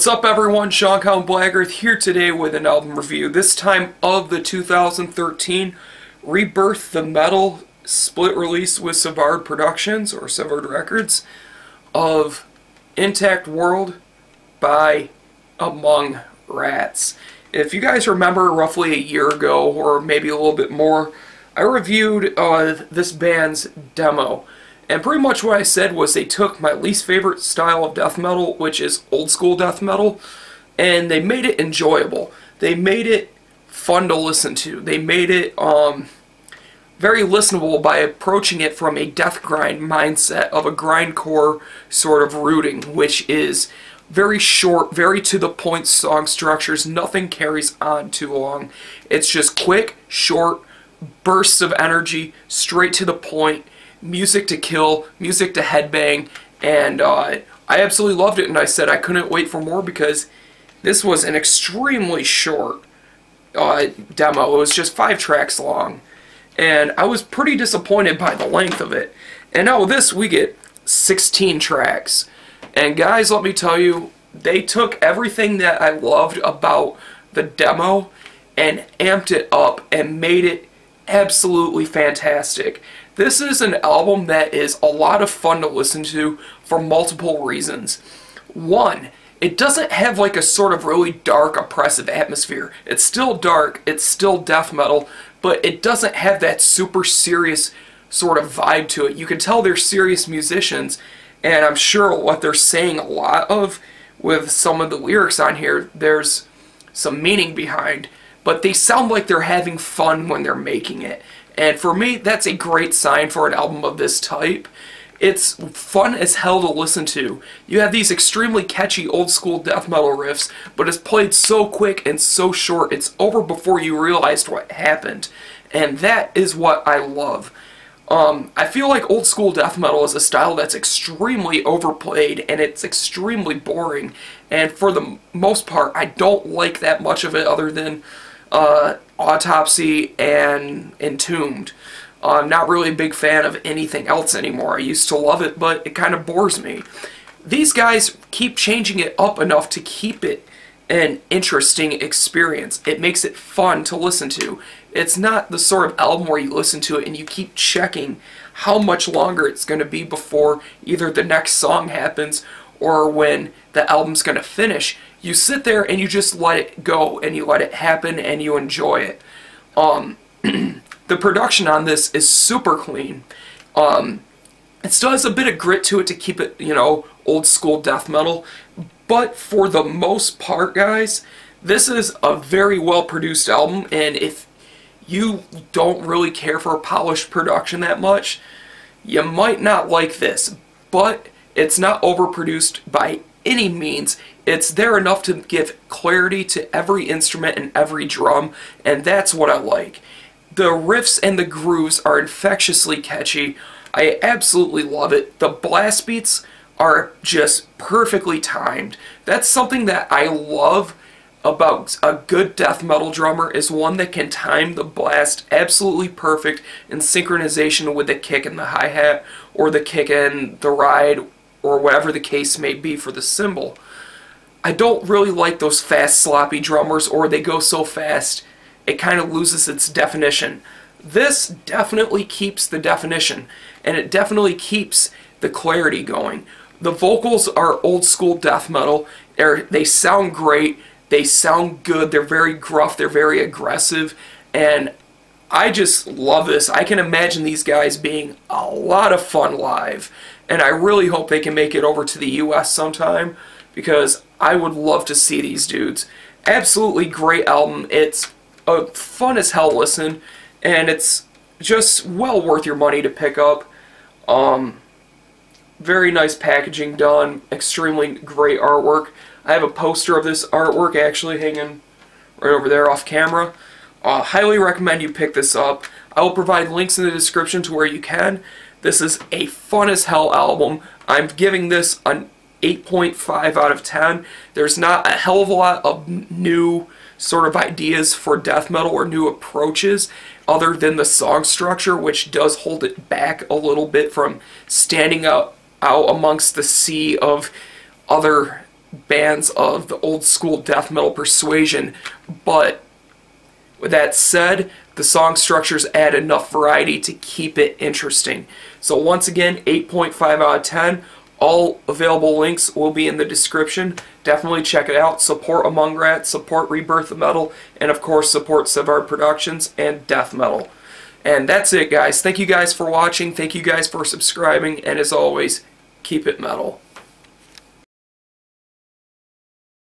What's up everyone, Sean Blackguard here today with an album review, this time of the 2013 Rebirth the Metal split release with Sevared Productions, or Severed Records, of Intact World by Among Rats. If you guys remember, roughly a year ago, or maybe a little bit more, I reviewed this band's demo. And pretty much what I said was they took my least favorite style of death metal, which is old school death metal, and they made it enjoyable. They made it fun to listen to. They made it very listenable by approaching it from a death grind mindset of a grindcore sort of rooting, which is very short, very to the point song structures. Nothing carries on too long. It's just quick, short bursts of energy, straight to the point. Music to kill, music to headbang, and I absolutely loved it, and I said I couldn't wait for more because this was an extremely short demo. It was just 5 tracks long, and I was pretty disappointed by the length of it. And now with this, we get 16 tracks. And guys, let me tell you, they took everything that I loved about the demo and amped it up and made it absolutely fantastic. This is an album that is a lot of fun to listen to for multiple reasons. One, it doesn't have like a sort of really dark, oppressive atmosphere. It's still dark, it's still death metal, but it doesn't have that super serious sort of vibe to it. You can tell they're serious musicians, and I'm sure what they're saying a lot of with some of the lyrics on here, there's some meaning behind, but they sound like they're having fun when they're making it. And for me, that's a great sign for an album of this type. It's fun as hell to listen to. You have these extremely catchy old school death metal riffs, but it's played so quick and so short, it's over before you realized what happened. And that is what I love. I feel like old school death metal is a style that's extremely overplayed and it's extremely boring. And for the most part, I don't like that much of it other than Autopsy and Entombed. I'm not really a big fan of anything else anymore. I used to love it, but it kind of bores me. These guys keep changing it up enough to keep it an interesting experience. It makes it fun to listen to. It's not the sort of album where you listen to it and you keep checking how much longer it's going to be before either the next song happens or when the album's going to finish. You sit there and you just let it go and you let it happen and you enjoy it. The production on this is super clean. It still has a bit of grit to it to keep it, you know, old school death metal. But for the most part, guys, this is a very well produced album, and if you don't really care for polished production that much, you might not like this. But it's not overproduced by any means. It's there enough to give clarity to every instrument and every drum, and that's what I like. The riffs and the grooves are infectiously catchy. I absolutely love it. The blast beats are just perfectly timed. That's something that I love about a good death metal drummer, is one that can time the blast absolutely perfect in synchronization with the kick and the hi-hat, or the kick and the ride, or whatever the case may be for the cymbal. I don't really like those fast, sloppy drummers, or they go so fast it kind of loses its definition. This definitely keeps the definition, and it definitely keeps the clarity going. The vocals are old school death metal. They sound great, they sound good, they're very gruff, they're very aggressive, and I just love this. I can imagine these guys being a lot of fun live, and I really hope they can make it over to the US sometime, because I would love to see these dudes. Absolutely great album. It's a fun as hell listen, and it's just well worth your money to pick up. Very nice packaging done, extremely great artwork. I have a poster of this artwork actually hanging right over there off camera. Highly recommend you pick this up. I will provide links in the description to where you can. This is a fun as hell album. I'm giving this an 8.5 out of 10. There's not a hell of a lot of new sort of ideas for death metal or new approaches other than the song structure, which does hold it back a little bit from standing out amongst the sea of other bands of the old school death metal persuasion, but with that said, the song structures add enough variety to keep it interesting. So once again, 8.5 out of 10. All available links will be in the description. Definitely check it out. Support Among Rats, support Rebirth of Metal, and of course support Sevared Productions and death metal. And that's it, guys. Thank you guys for watching. Thank you guys for subscribing. And as always, keep it metal.